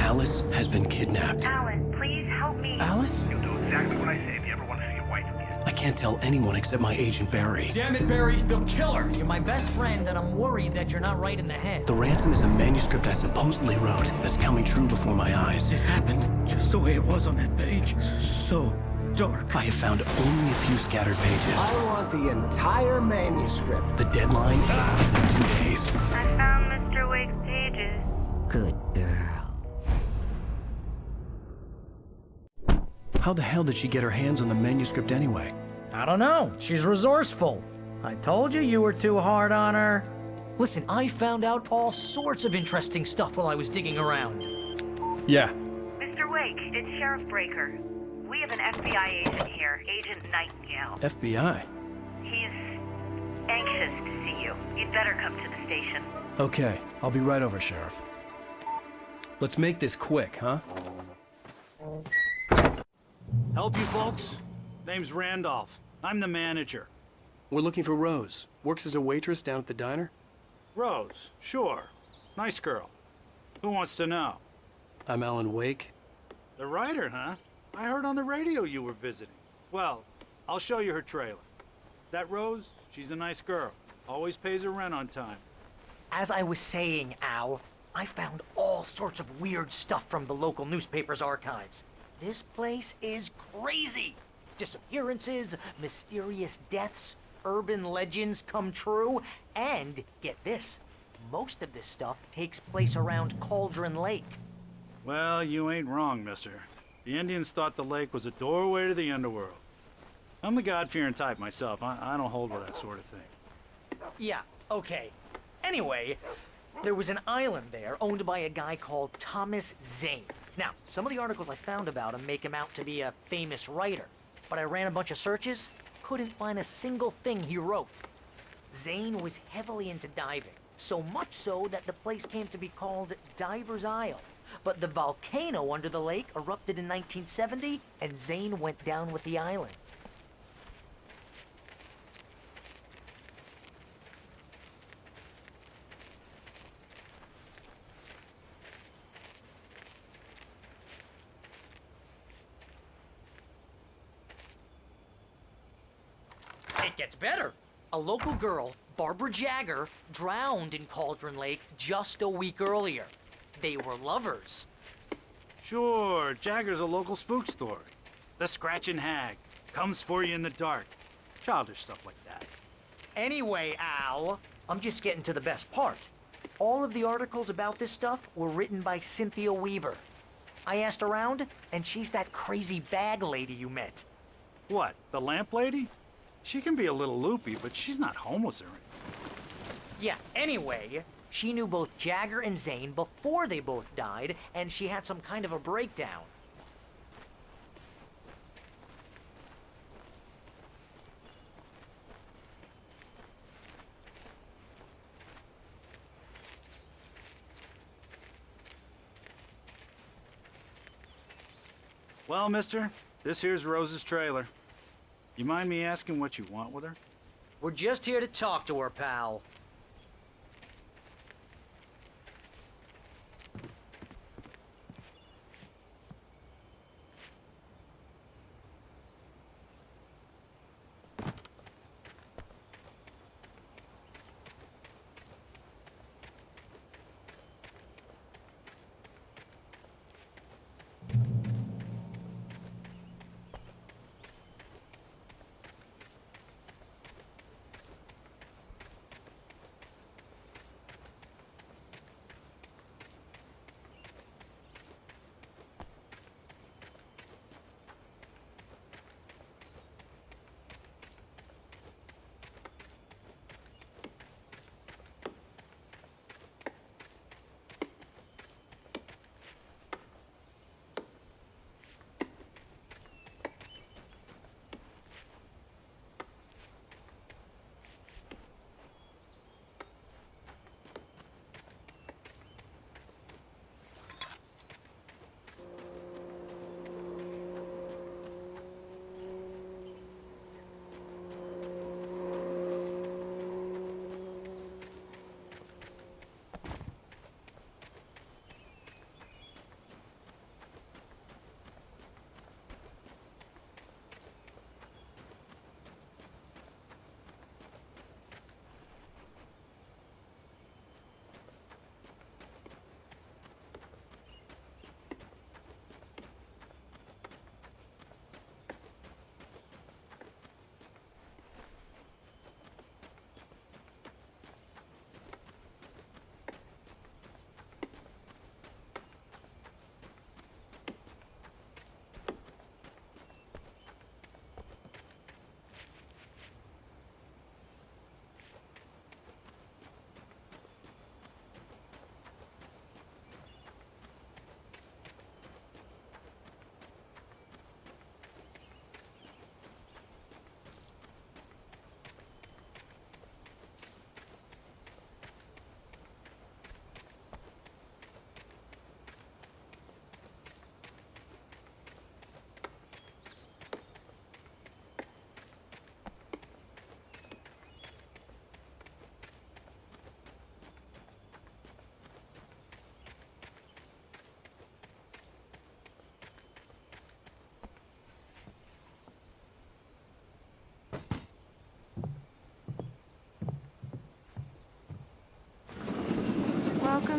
Alice has been kidnapped. Alan, please help me. Alice? You'll do exactly what I say if you ever want to see your wife again. I can't tell anyone except my agent Barry. Damn it, Barry, they'll kill her! You're my best friend, and I'm worried that you're not right in the head. The ransom is a manuscript I supposedly wrote that's coming true before my eyes. It happened just the way it was on that page. So dark. I have found only a few scattered pages. I want the entire manuscript. The deadline is in 2 days. I found Mr. Wake's pages. Good girl. How the hell did she get her hands on the manuscript anyway? I don't know. She's resourceful. I told you you were too hard on her. Listen, I found out all sorts of interesting stuff while I was digging around. Yeah. Mr. Wake, it's Sheriff Breaker. We have an FBI agent here, Agent Nightingale. FBI? He's anxious to see you. You'd better come to the station. Okay, I'll be right over, Sheriff. Let's make this quick, huh? Help you folks? Name's Randolph. I'm the manager. We're looking for Rose. Works as a waitress down at the diner. Rose, sure. Nice girl. Who wants to know? I'm Alan Wake. The writer, huh? I heard on the radio you were visiting. Well, I'll show you her trailer. That Rose, she's a nice girl. Always pays her rent on time. As I was saying, Al, I found all sorts of weird stuff from the local newspaper's archives. This place is crazy. Disappearances, mysterious deaths, urban legends come true, and get this, most of this stuff takes place around Cauldron Lake. Well, you ain't wrong, mister. The Indians thought the lake was a doorway to the underworld. I'm the God-fearing type myself. I don't hold with that sort of thing. Yeah, okay. Anyway, there was an island there owned by a guy called Thomas Zane. Now, some of the articles I found about him make him out to be a famous writer, but I ran a bunch of searches, couldn't find a single thing he wrote. Zane was heavily into diving, so much so that the place came to be called Diver's Isle. But the volcano under the lake erupted in 1970, and Zane went down with the island. It gets better. A local girl, Barbara Jagger, drowned in Cauldron Lake just a week earlier. They were lovers. Sure, Jagger's a local spook story. The Scratching Hag comes for you in the dark. Childish stuff like that. Anyway, Al, I'm just getting to the best part. All of the articles about this stuff were written by Cynthia Weaver. I asked around, and she's that crazy bag lady you met. What, the lamp lady? She can be a little loopy, but she's not homeless or anything. Yeah, anyway, she knew both Jagger and Zane before they both died, and she had some kind of a breakdown. Well, mister, this here's Rose's trailer. You mind me asking what you want with her? We're just here to talk to her, pal.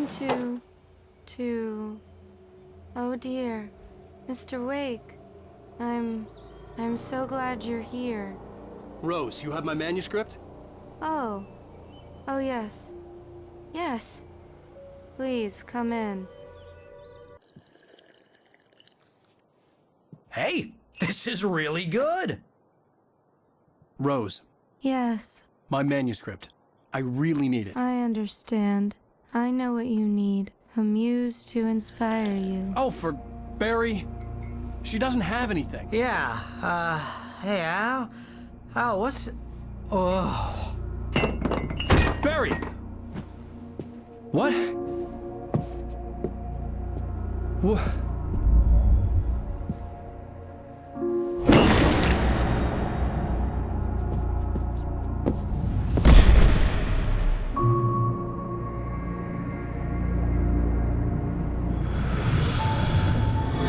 to... Oh dear, Mr. Wake. I'm so glad you're here. Rose, you have my manuscript? Oh. Oh, yes. Yes. Please, come in. Hey, this is really good! Rose, Yes, my manuscript. I really need it. I understand. I know what you need. A muse to inspire you. Oh, for Barry? She doesn't have anything. Yeah, hey, Al? Al, what's... Oh... Barry! What? What?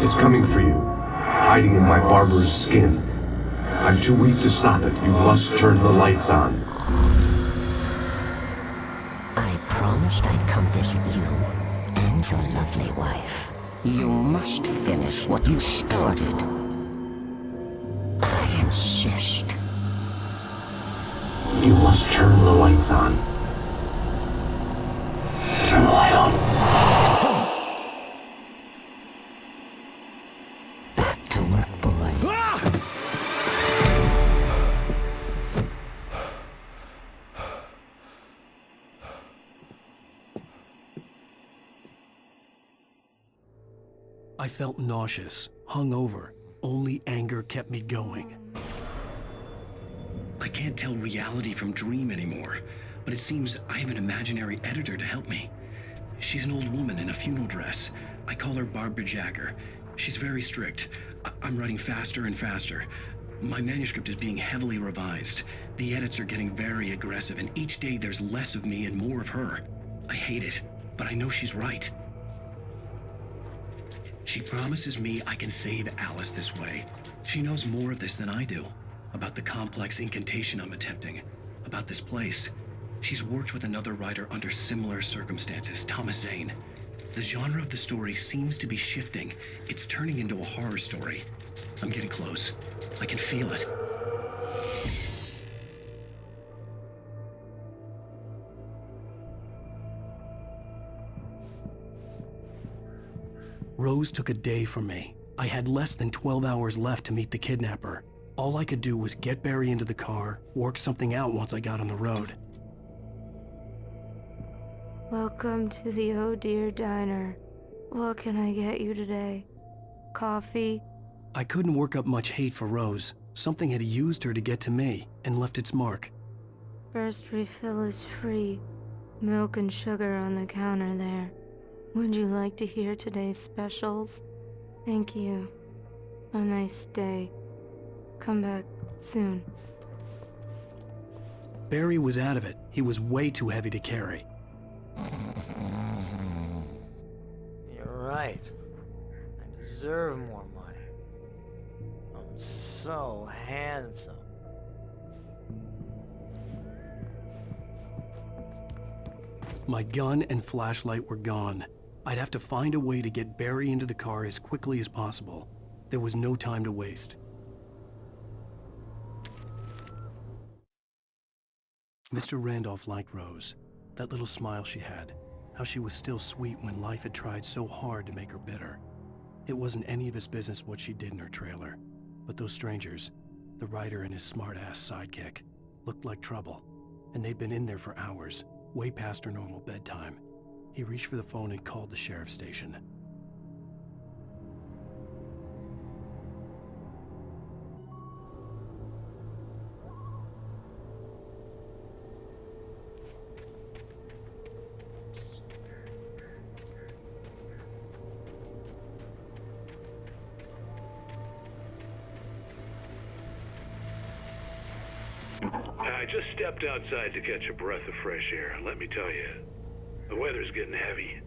It's coming for you, hiding in my barber's skin. I'm too weak to stop it. You must turn the lights on. I promised I'd come visit you and your lovely wife. You must finish what you started. I insist. You must turn the lights on. Turn the light on. Back to work, boy. I felt nauseous, hungover. Only anger kept me going. I can't tell reality from dream anymore, but it seems I have an imaginary editor to help me. She's an old woman in a funeral dress. I call her Barbara Jagger. She's very strict. I'm writing faster and faster. My manuscript is being heavily revised. The edits are getting very aggressive, and each day there's less of me and more of her. I hate it, but I know she's right. She promises me I can save Alice this way. She knows more of this than I do. About the complex incantation I'm attempting. About this place. She's worked with another writer under similar circumstances, Thomas Zane. The genre of the story seems to be shifting. It's turning into a horror story. I'm getting close. I can feel it. Rose took a day from me. I had less than 12 hours left to meet the kidnapper. All I could do was get Barry into the car, work something out once I got on the road. Welcome to the Oh Dear Diner. What can I get you today? Coffee? I couldn't work up much hate for Rose. Something had used her to get to me and left its mark. First refill is free. Milk and sugar on the counter there. Would you like to hear today's specials? Thank you. A nice day. Come back soon. Barry was out of it. He was way too heavy to carry. You're right. I deserve more money. I'm so handsome. My gun and flashlight were gone. I'd have to find a way to get Barry into the car as quickly as possible. There was no time to waste. Mr. Randolph liked Rose. That little smile she had. How she was still sweet when life had tried so hard to make her bitter. It wasn't any of his business what she did in her trailer. But those strangers, the writer and his smart-ass sidekick, looked like trouble. And they'd been in there for hours, way past her normal bedtime. He reached for the phone and called the sheriff's station. I just stepped outside to catch a breath of fresh air, and let me tell you, the weather's getting heavy.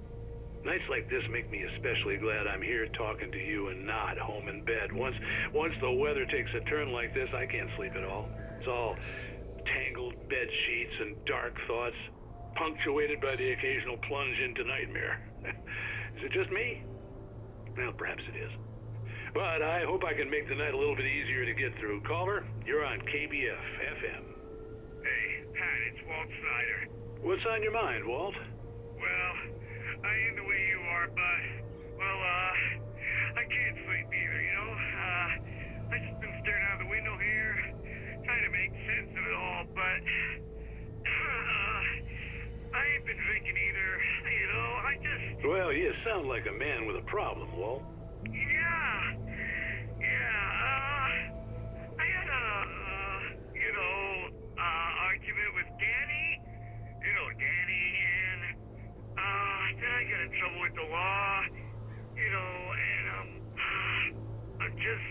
Nights like this make me especially glad I'm here talking to you and not home in bed. Once the weather takes a turn like this, I can't sleep at all. It's all tangled bed sheets and dark thoughts. punctuated by the occasional plunge into nightmare. Is it just me? Well, perhaps it is. But I hope I can make the night a little bit easier to get through. Caller, you're on KBF FM. Hey, Pat, it's Walt Snyder. What's on your mind, Walt? Well, I am the way you are, but, well, I can't sleep either, you know? I just been staring out the window here, trying to make sense of it all, but, I ain't been drinking either, you know, I just... Well, you sound like a man with a problem, Walt. Yeah, I had a, argument with Danny, and, then I got in trouble with the law, and, I'm just,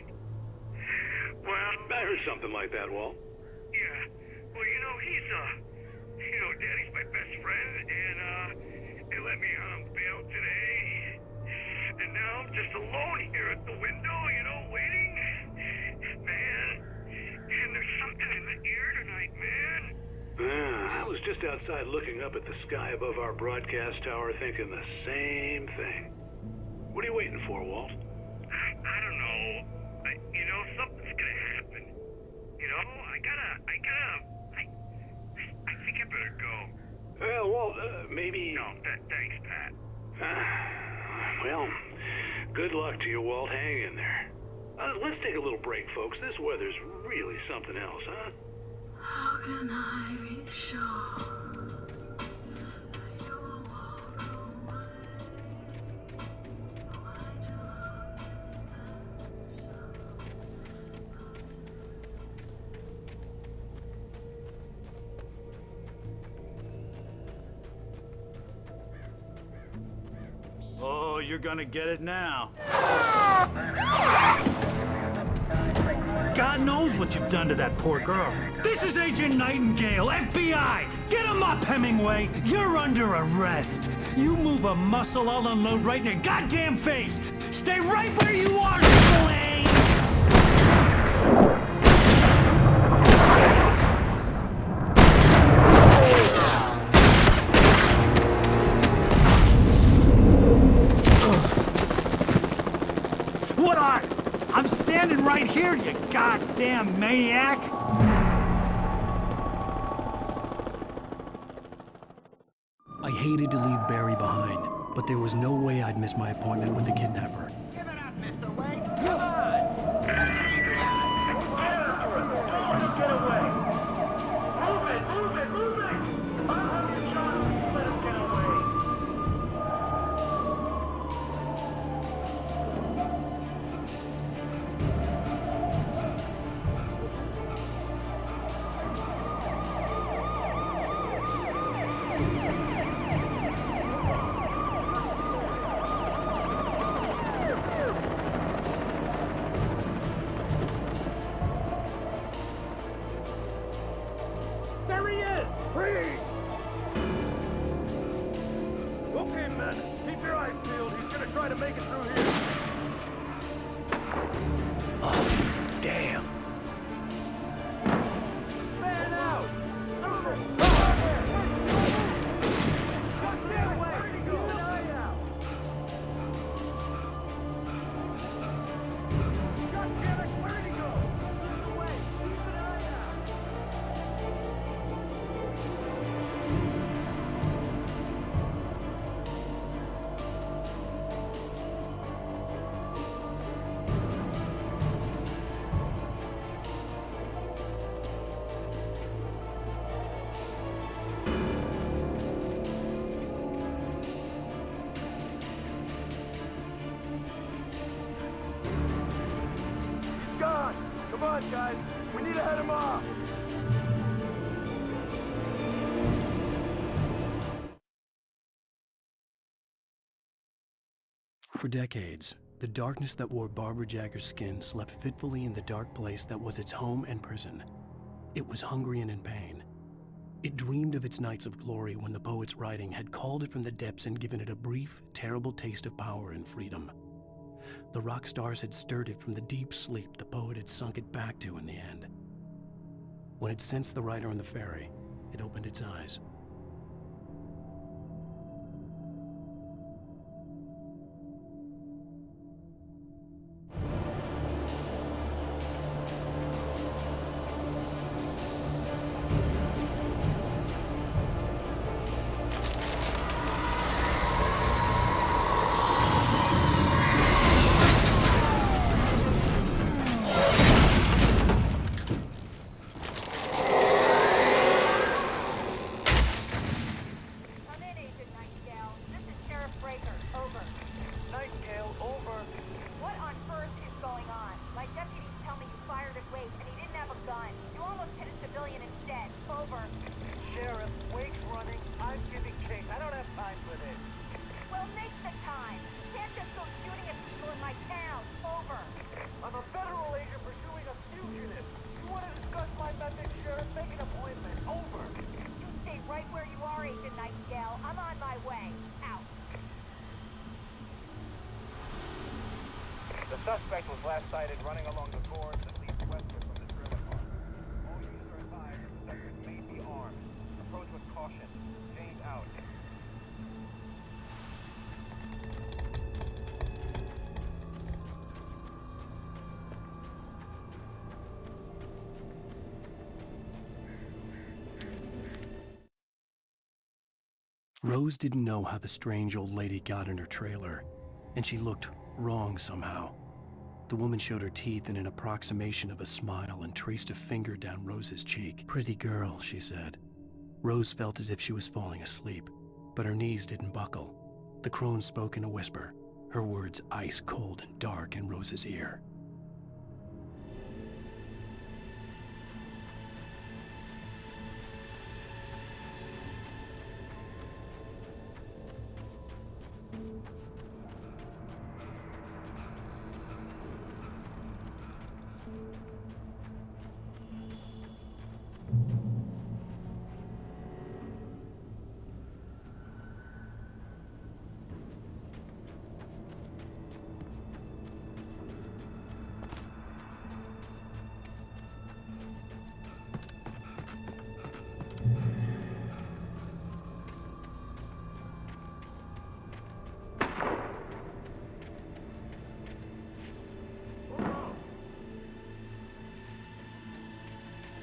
well... I heard something like that, Walt. Yeah, well, Danny's my best friend, and, they let me on bail today, and now I'm just alone here at the window, waiting, man, and there's something in the air tonight, man. I was just outside looking up at the sky above our broadcast tower thinking the same thing. What are you waiting for, Walt? I don't know. Something's gonna happen. I think I better go. Well, Walt, maybe... No, thanks, Pat. Well, good luck to you, Walt. Hang in there. Let's take a little break, folks. This weather's really something else, huh? How can I be sure? Oh, you're gonna get it now. God knows what you've done to that poor girl. This is Agent Nightingale, FBI! Get him up, Hemingway! You're under arrest! You move a muscle, I'll unload right in your goddamn face! Stay right where you are, Blaine! What are? I'm standing right here, you goddamn maniac! I hated to leave Barry behind, but there was no way I'd miss my appointment with the kidnapper. Give it up, Mr. Wake! Come on! Take it easy on it! Don't get away! Move it! Move it! Move it! I'll have your shot if you let him get away! There he is! Freeze! Okay, men, keep your eyes peeled. He's gonna try to make it through here. Oh, damn. Man out! Move it! God damn it! Where'd he go? Keep an eye out! God damn it! Where'd he go? Keep away! Keep an eye out! He's gone! Come on, guys! We need to head him off! For decades, the darkness that wore Barbara Jagger's skin slept fitfully in the dark place that was its home and prison. It was hungry and in pain. It dreamed of its nights of glory when the poet's writing had called it from the depths and given it a brief, terrible taste of power and freedom. The rock stars had stirred it from the deep sleep the poet had sunk it back to in the end. When it sensed the writer on the ferry, it opened its eyes. civilian instead. Over. Sheriff, Wake's running. I'm giving chase. I don't have time for this. Well, make the time. You can't just go shooting at people in my town. Over. I'm a federal agent pursuing a fugitive. You want to discuss my methods, Sheriff? Make an appointment. Over. You stay right where you are, Agent Nightingale. I'm on my way. Out. The suspect was last sighted running along the gorge that leads westward from the trailer park. All units are advised that the suspect may be armed. Approach with caution. James out. Rose didn't know how the strange old lady got in her trailer, and she looked wrong somehow. The woman showed her teeth in an approximation of a smile and traced a finger down Rose's cheek. "Pretty girl," she said. Rose felt as if she was falling asleep, but her knees didn't buckle. The crone spoke in a whisper, her words ice cold and dark in Rose's ear.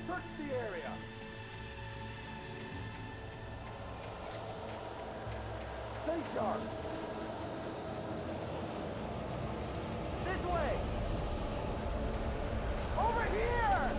Search the area. Stay sharp. This way. Over here.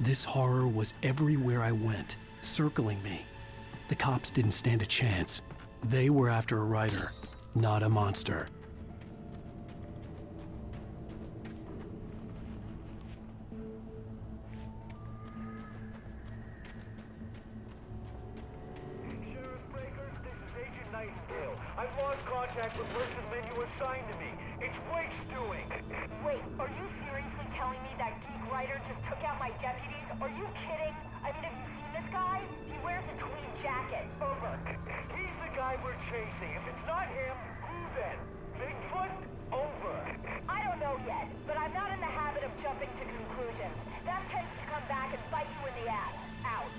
This horror was everywhere I went, circling me. The cops didn't stand a chance. They were after a writer, not a monster. Sheriff Breaker, this is Agent Nightingale. I've lost contact with person men you assigned to me. It's Wake's doing. Wait, are you seriously telling me that geek writer just took out my deputies? Are you kidding? I mean, have you seen this guy? He wears a tweed jacket. Over. He's the guy we're chasing. If it's not him, who then? Bigfoot? Over. I don't know yet, but I'm not in the habit of jumping to conclusions. That tends to come back and bite you in the ass. Out.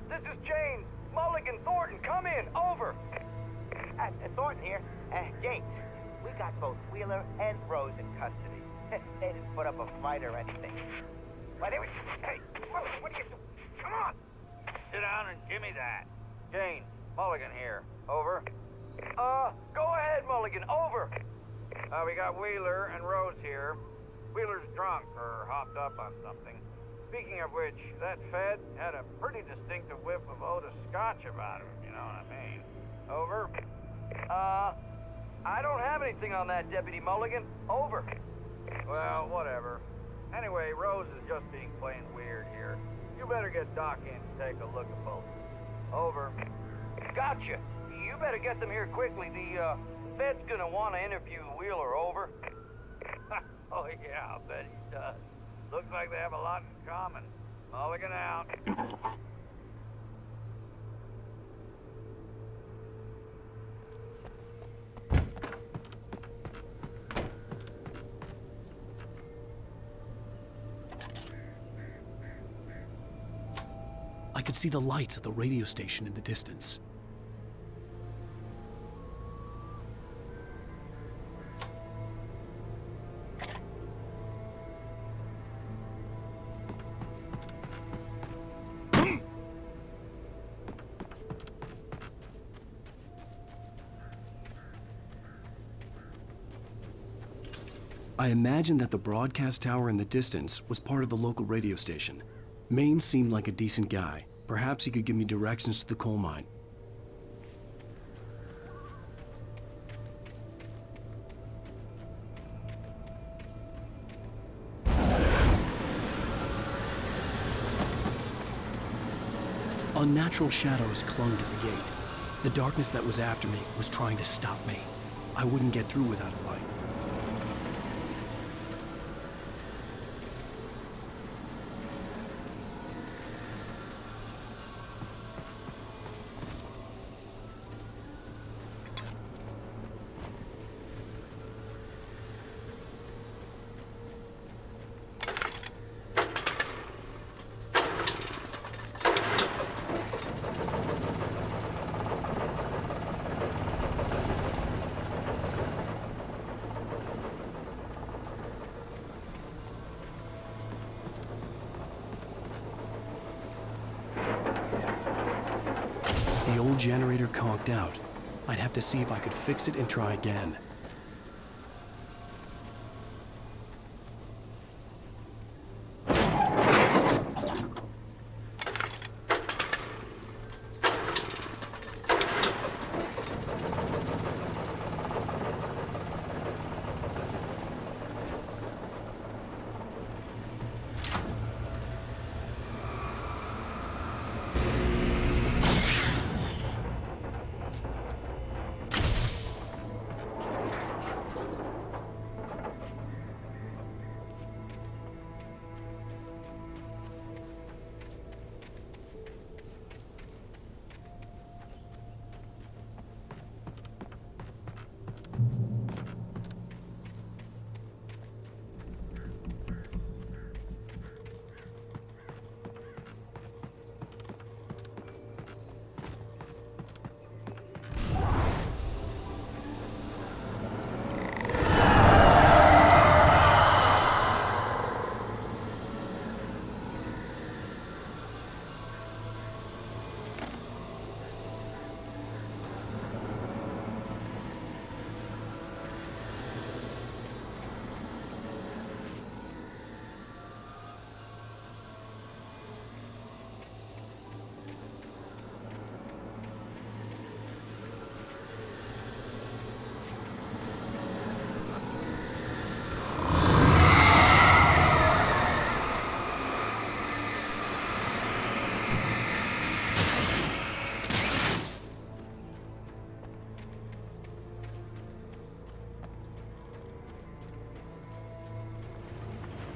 This is James. Mulligan, Thornton, come in. Over. Thornton here. James, we got both Wheeler and Rose in custody. They didn't put up a fight or anything. But anyway, hey, what are you doing? Come on! Sit down and give me that. James, Mulligan here. Over. Go ahead, Mulligan. Over. We got Wheeler and Rose here. Wheeler's drunk or hopped up on something. Speaking of which, that Fed had a pretty distinctive whiff of Otis Scotch about him, you know what I mean. Over. I don't have anything on that, Deputy Mulligan. Over. Well, whatever. Anyway, Rose is just being plain weird here. You better get Doc in to take a look at both. Over. Gotcha. You better get them here quickly. The Fed's gonna want to interview Wheeler. Over. Oh, yeah, I'll bet he does. Looks like they have a lot in common. Mulligan out. I could see the lights of the radio station in the distance. I imagined that the broadcast tower in the distance was part of the local radio station. Maine seemed like a decent guy. Perhaps he could give me directions to the coal mine. Unnatural shadows clung to the gate. The darkness that was after me was trying to stop me. I wouldn't get through without a light. The old generator conked out. I'd have to see if I could fix it and try again.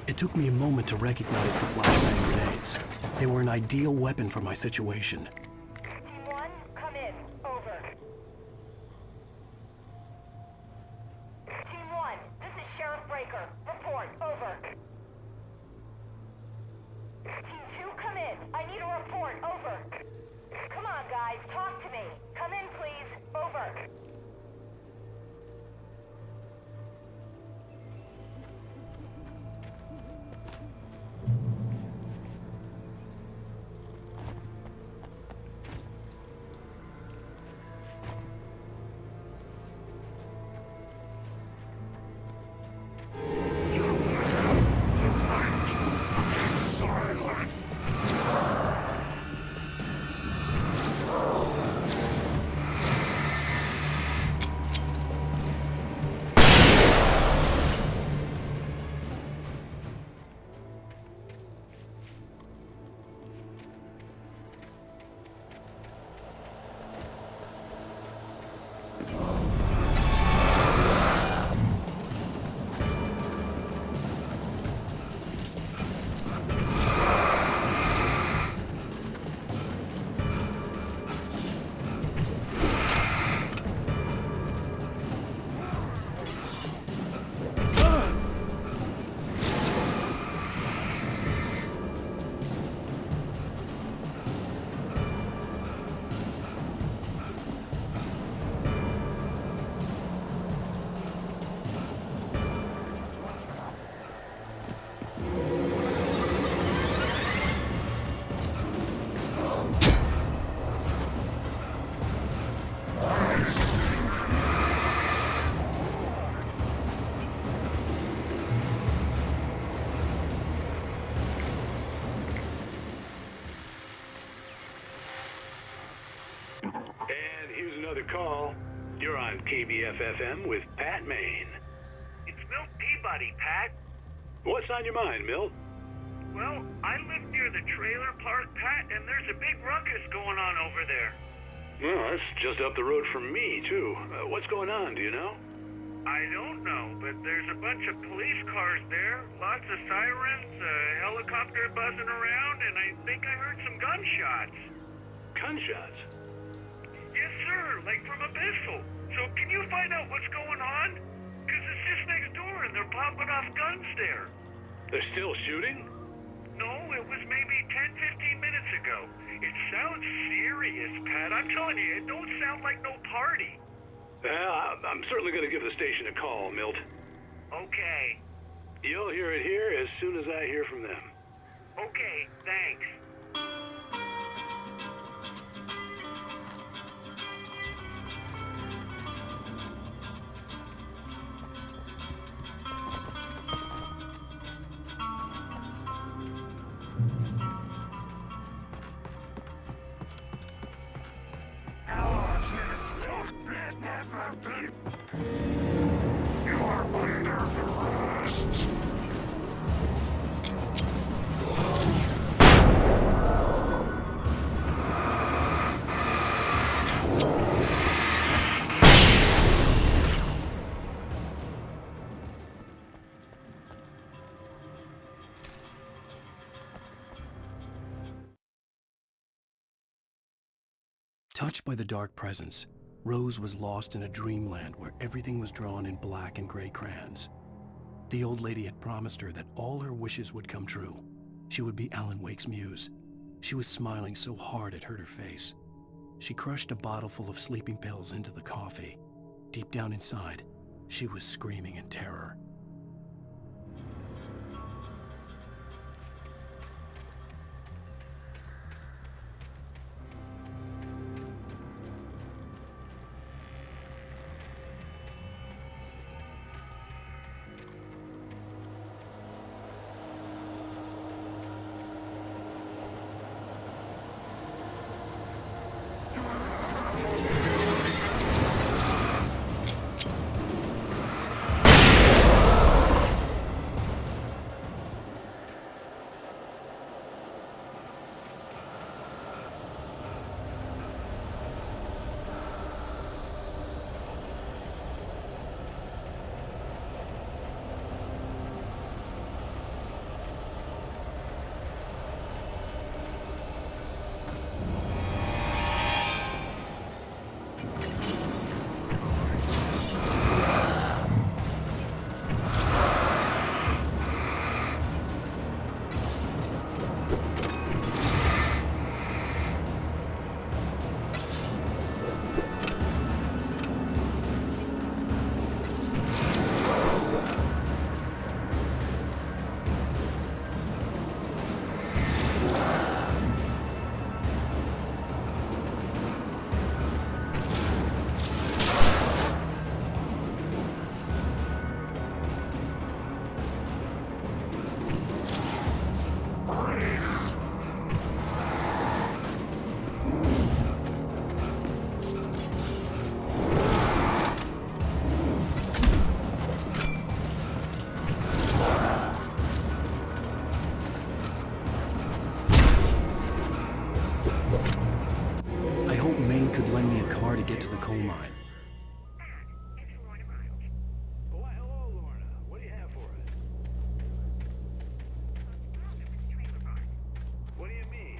It took me a moment to recognize the flashbang grenades. They were an ideal weapon for my situation. Team 1, come in. Over. Team 1, this is Sheriff Breaker. Report. Over. Team 2, come in. I need a report. Over. Come on, guys. Talk to me. Come in, please. Over. Another call. You're on KBF-FM with Pat Maine. It's Milt Peabody, Pat. What's on your mind, Milt? Well, I live near the trailer park, Pat, and there's a big ruckus going on over there. Well, that's just up the road from me, too. What's going on, do you know? I don't know, but there's a bunch of police cars there, lots of sirens, a helicopter buzzing around, and I think I heard some gunshots. Gunshots? Yes, sir, like from a pistol. So can you find out what's going on? Because it's just next door and they're popping off guns there. They're still shooting? No, it was maybe 10-15 minutes ago. It sounds serious, Pat. I'm telling you, it don't sound like no party. I'm certainly going to give the station a call, Milt. Okay. You'll hear it here as soon as I hear from them. Okay, thanks. Touched by the dark presence, Rose was lost in a dreamland where everything was drawn in black and gray crayons. The old lady had promised her that all her wishes would come true. She would be Alan Wake's muse. She was smiling so hard it hurt her face. She crushed a bottle full of sleeping pills into the coffee. Deep down inside, she was screaming in terror. I hoped Maine could lend me a car to get to the coal mine. Why, hello, Lorna. What do you have for us? What do you mean?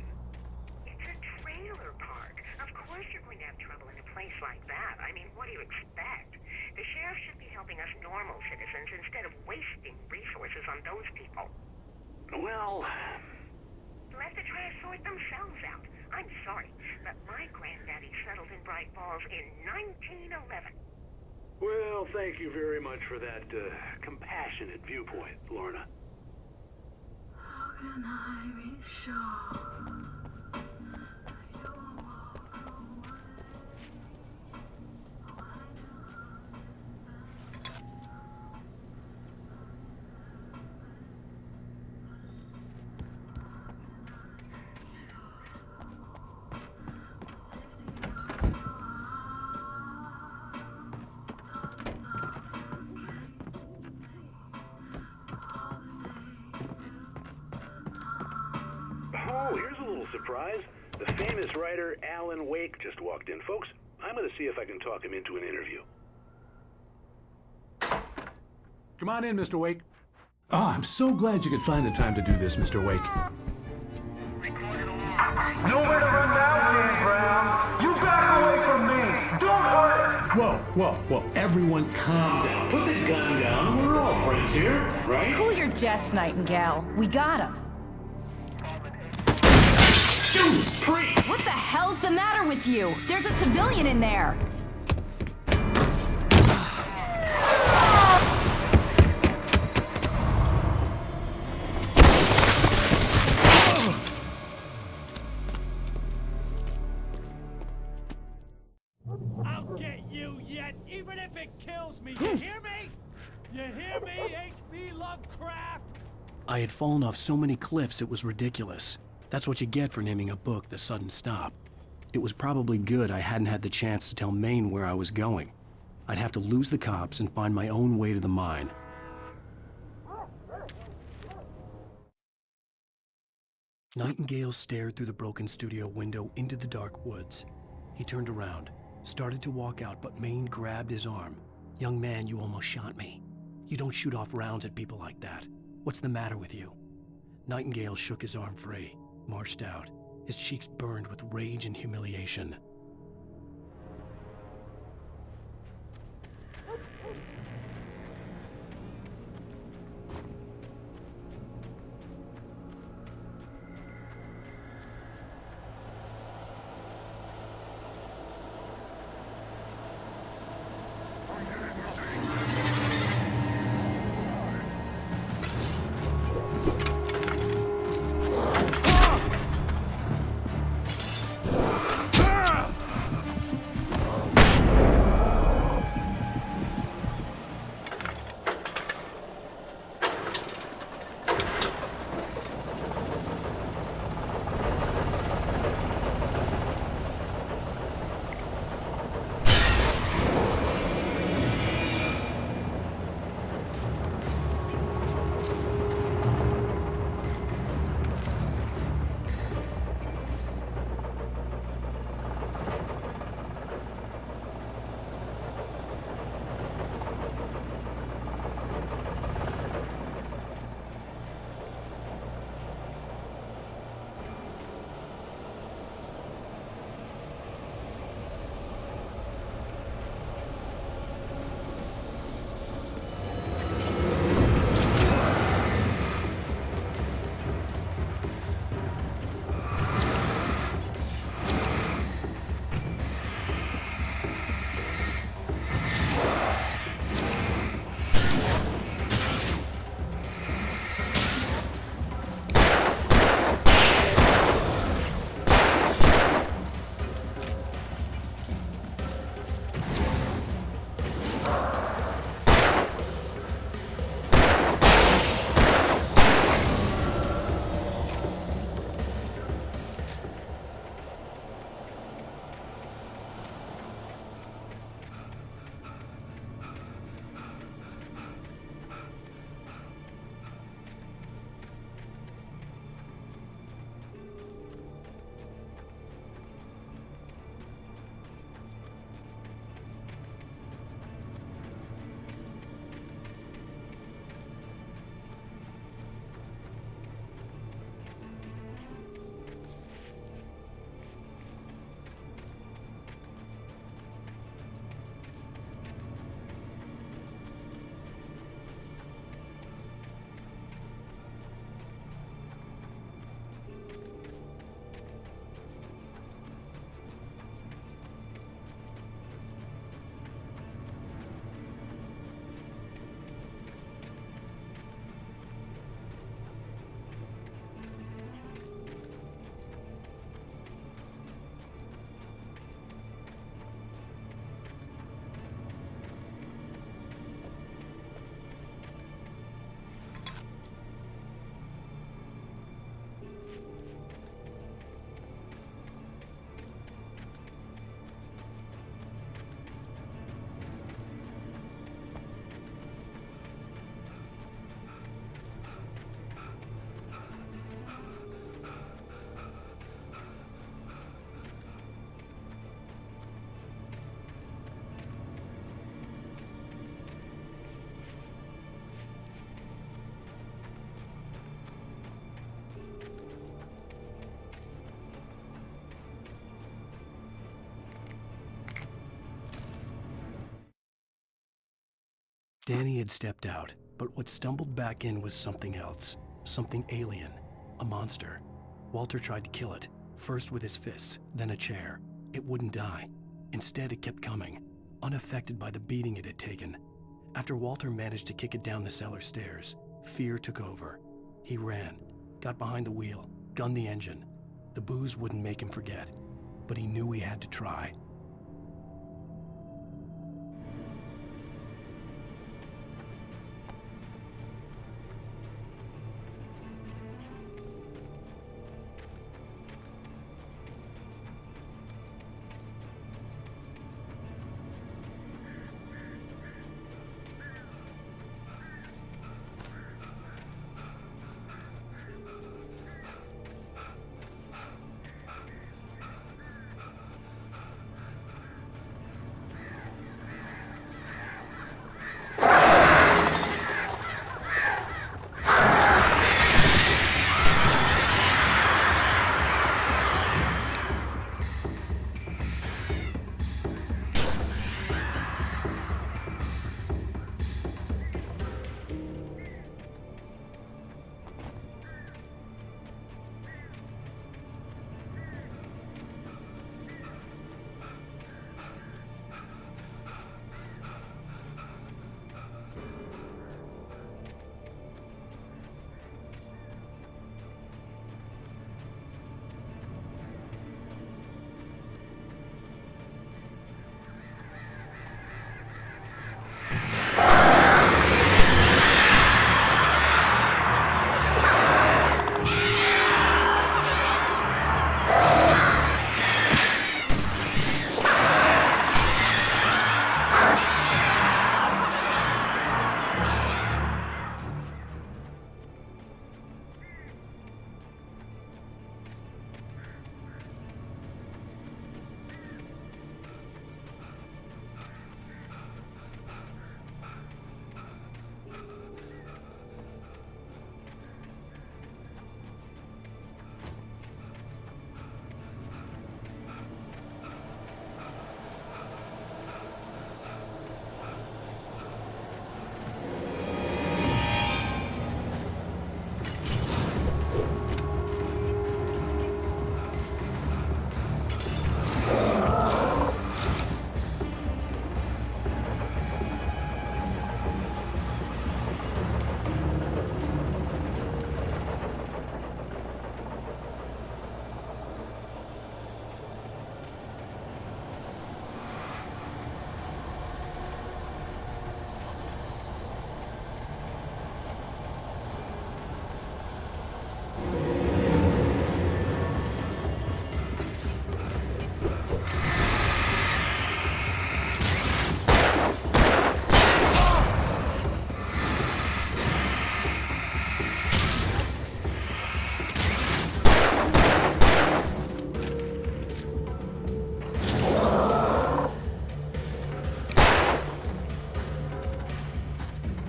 It's a trailer park. Of course you're going to have trouble in a place like that. I mean, what do you expect? The sheriff should be helping us normal citizens instead of wasting resources on those people. Well... Let the trash sort themselves out. I'm sorry, but my granddaddy settled in Braight-Falls in 1911. Well, thank you very much for that compassionate viewpoint, Lorna. How can I be sure? Oh, here's a little surprise. The famous writer Alan Wake just walked in. Folks, I'm going to see if I can talk him into an interview. Come on in, Mr. Wake. Oh, I'm so glad you could find the time to do this, Mr. Wake. Nowhere to run now, Dan Brown. You back away from me. Don't hurt her. Whoa. Everyone calm down. Put the gun down. We're all friends here, right? Cool your jets, Nightingale. We got him. What the hell's the matter with you? There's a civilian in there. I'll get you yet, even if it kills me. You hear me? You hear me, H.P. Lovecraft? I had fallen off so many cliffs it was ridiculous. That's what you get for naming a book The Sudden Stop. It was probably good I hadn't had the chance to tell Maine where I was going. I'd have to lose the cops and find my own way to the mine. Nightingale stared through the broken studio window into the dark woods. He turned around, started to walk out, but Maine grabbed his arm. "Young man, you almost shot me. You don't shoot off rounds at people like that. What's the matter with you?" Nightingale shook his arm free, marched out. His cheeks burned with rage and humiliation. Danny had stepped out, but what stumbled back in was something else. Something alien. A monster. Walter tried to kill it, first with his fists, then a chair. It wouldn't die. Instead, it kept coming, unaffected by the beating it had taken. After Walter managed to kick it down the cellar stairs, fear took over. He ran, got behind the wheel, gunned the engine. The booze wouldn't make him forget, but he knew he had to try.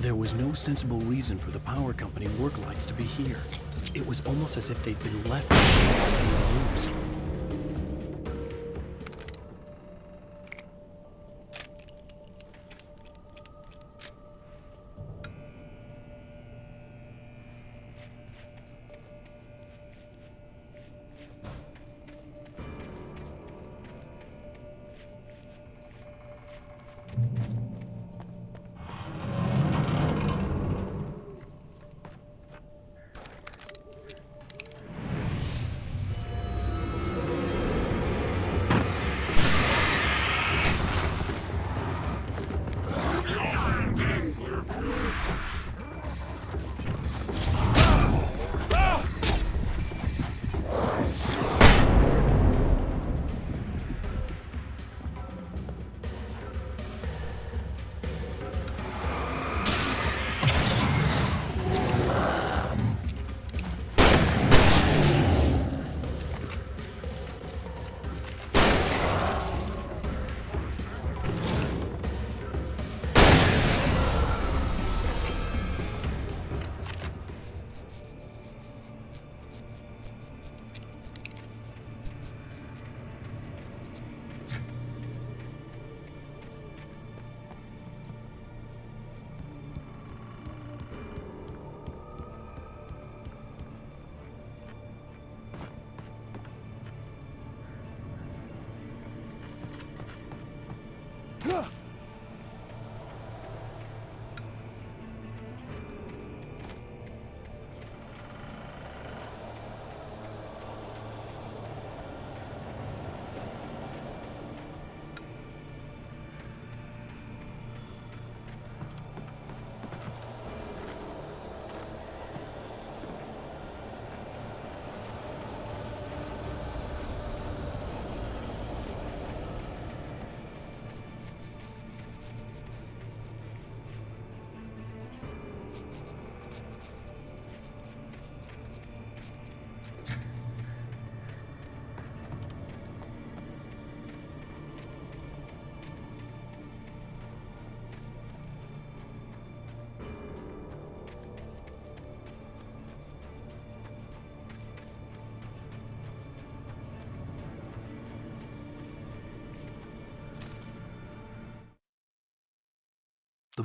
There was no sensible reason for the power company work lights to be here. It was almost as if they'd been left in the rooms.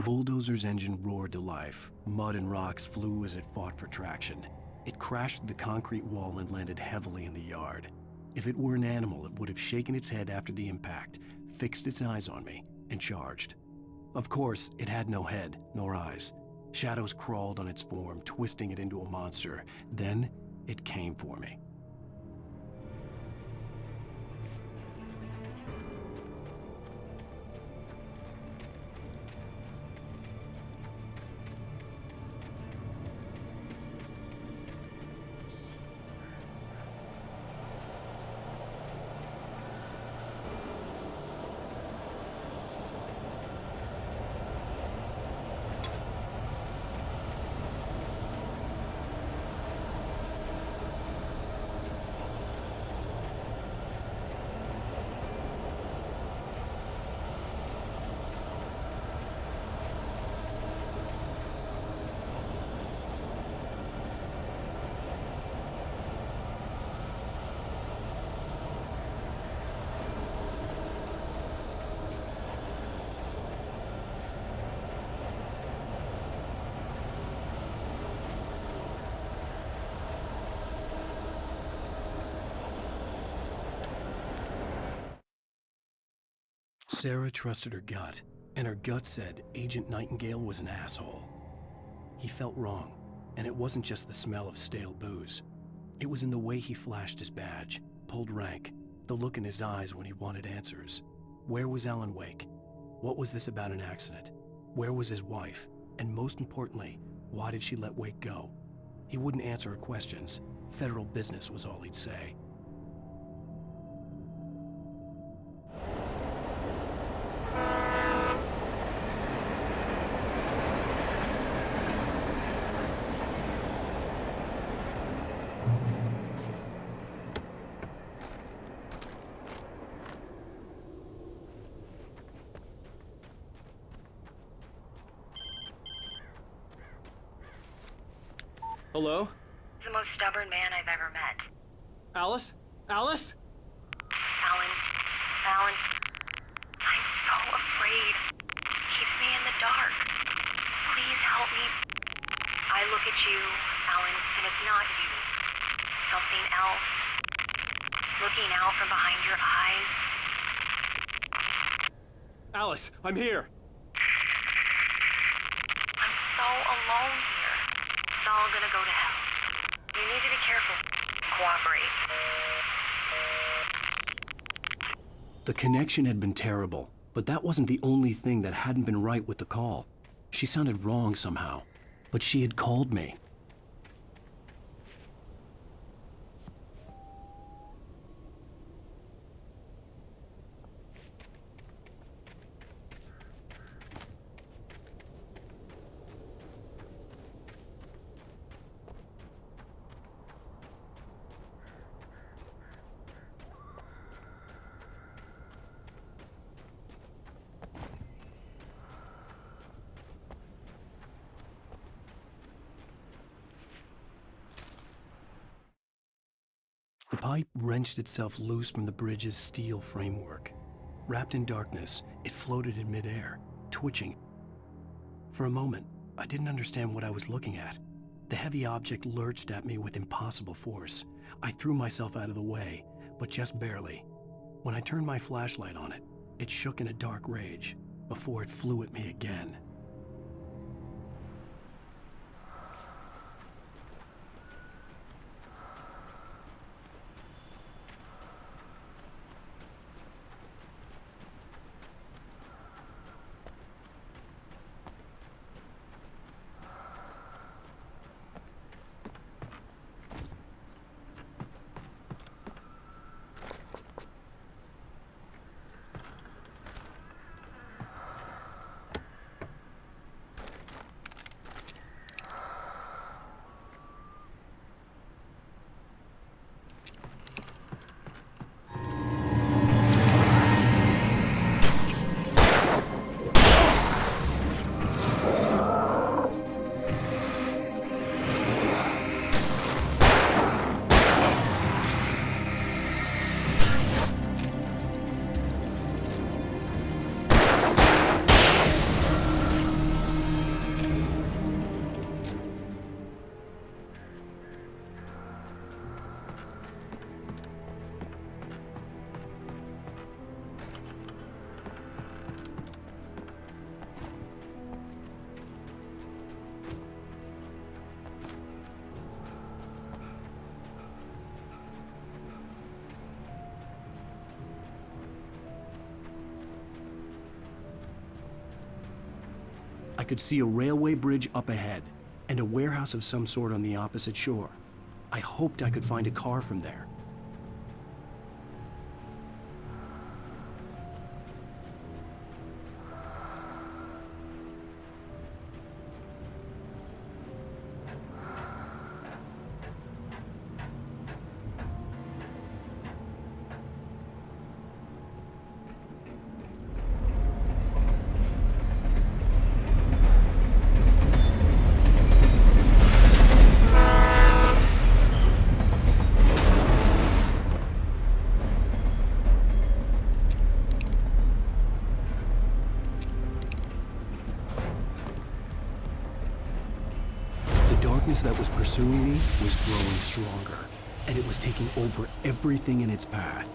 bulldozer's engine roared to life. Mud and rocks flew as it fought for traction. It crashed through the concrete wall and landed heavily in the yard. If it were an animal, it would have shaken its head after the impact, fixed its eyes on me, and charged. Of course, it had no head, nor eyes. Shadows crawled on its form, twisting it into a monster. Then, it came for me. Sarah trusted her gut, and her gut said Agent Nightingale was an asshole. He felt wrong, and it wasn't just the smell of stale booze. It was in the way he flashed his badge, pulled rank, the look in his eyes when he wanted answers. Where was Alan Wake? What was this about an accident? Where was his wife? And most importantly, why did she let Wake go? He wouldn't answer her questions. Federal business was all he'd say. Hello? The most stubborn man I've ever met. Alice? Alice? Alan, I'm so afraid. Keeps me in the dark. Please help me. I look at you, Alan, and it's not you. Something else. Looking out from behind your eyes. Alice, I'm here. I'm so alone here. It's all gonna go to hell. You need to be careful. Cooperate. The connection had been terrible, but that wasn't the only thing that hadn't been right with the call. She sounded wrong somehow, but she had called me. The pipe wrenched itself loose from the bridge's steel framework. Wrapped in darkness, it floated in midair, twitching. For a moment, I didn't understand what I was looking at. The heavy object lurched at me with impossible force. I threw myself out of the way, but just barely. When I turned my flashlight on it, it shook in a dark rage before it flew at me again. could see a railway bridge up ahead, and a warehouse of some sort on the opposite shore. I hoped I could find a car from there. That was pursuing me was growing stronger, and it was taking over everything in its path.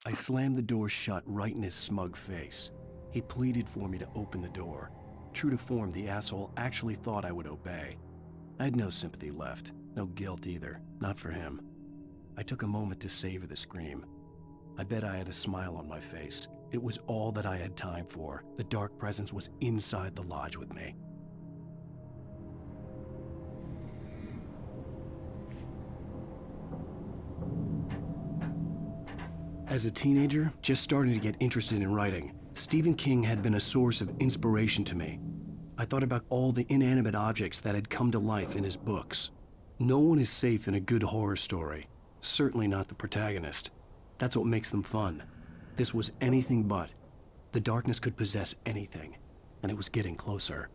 I slammed the door shut right in his smug face. He pleaded for me to open the door. True to form, the asshole actually thought I would obey. I had no sympathy left, no guilt either, not for him. I took a moment to savor the scream. I bet I had a smile on my face. It was all that I had time for. The dark presence was inside the lodge with me. As a teenager, just starting to get interested in writing, Stephen King had been a source of inspiration to me. I thought about all the inanimate objects that had come to life in his books. No one is safe in a good horror story, certainly not the protagonist. That's what makes them fun. This was anything but. The darkness could possess anything, and it was getting closer.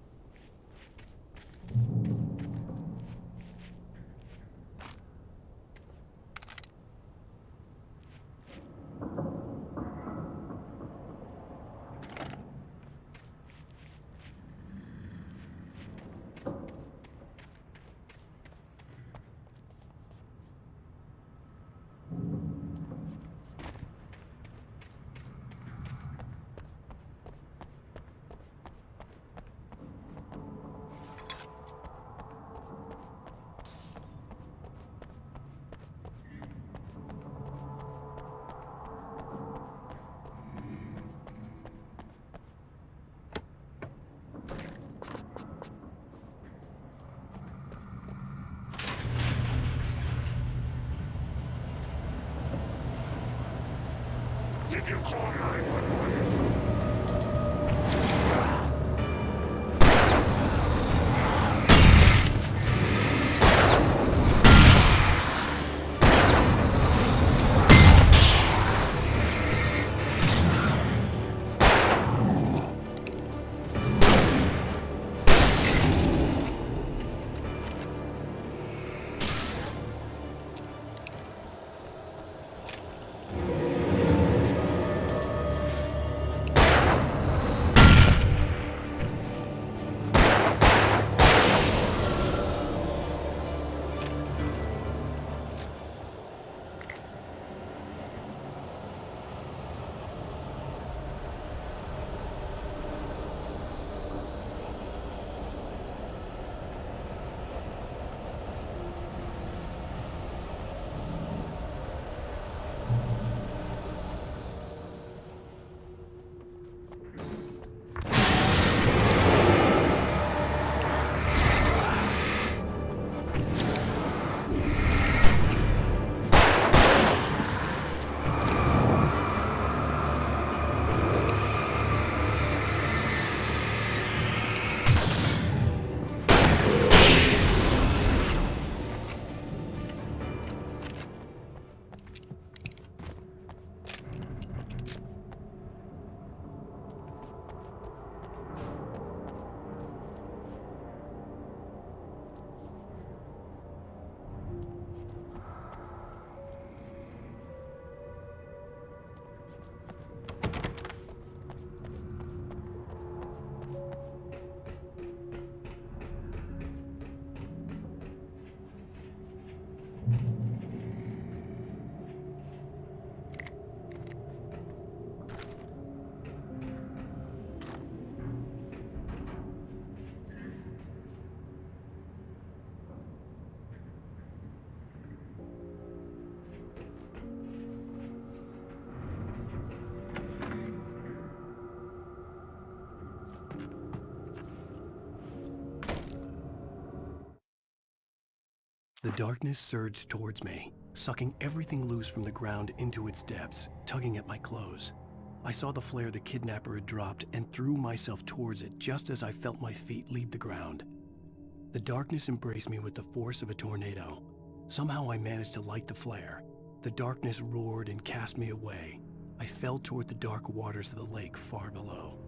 Did you call 911? The darkness surged towards me, sucking everything loose from the ground into its depths, tugging at my clothes. I saw the flare the kidnapper had dropped and threw myself towards it just as I felt my feet leave the ground. The darkness embraced me with the force of a tornado. Somehow I managed to light the flare. The darkness roared and cast me away. I fell toward the dark waters of the lake far below.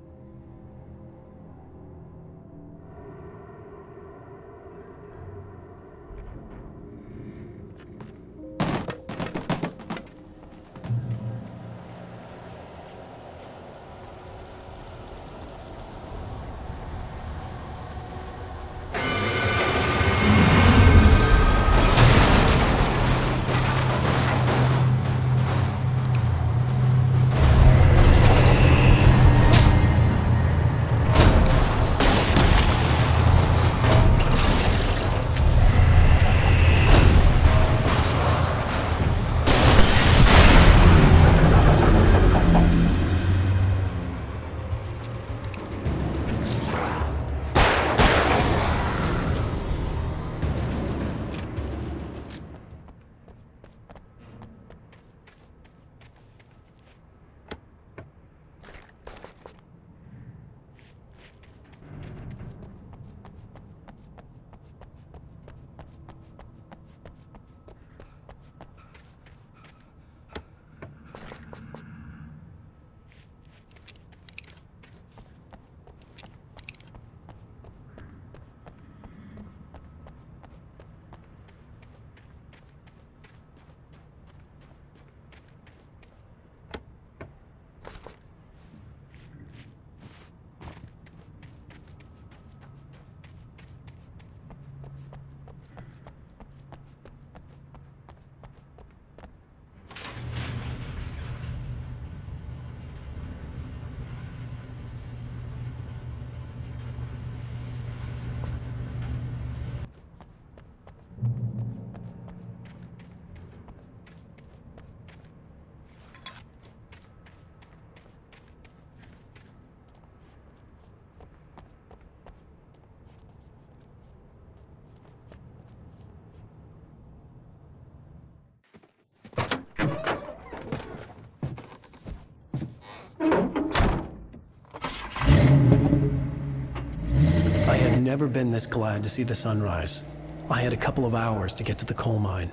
I had never been this glad to see the sunrise. I had a couple of hours to get to the coal mine.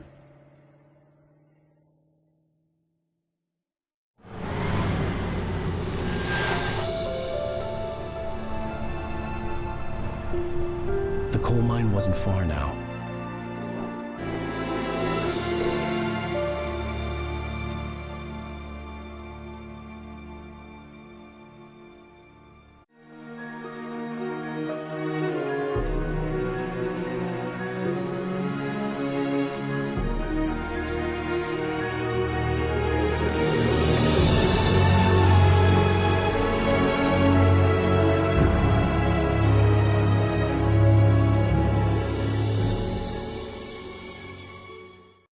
The coal mine wasn't far now.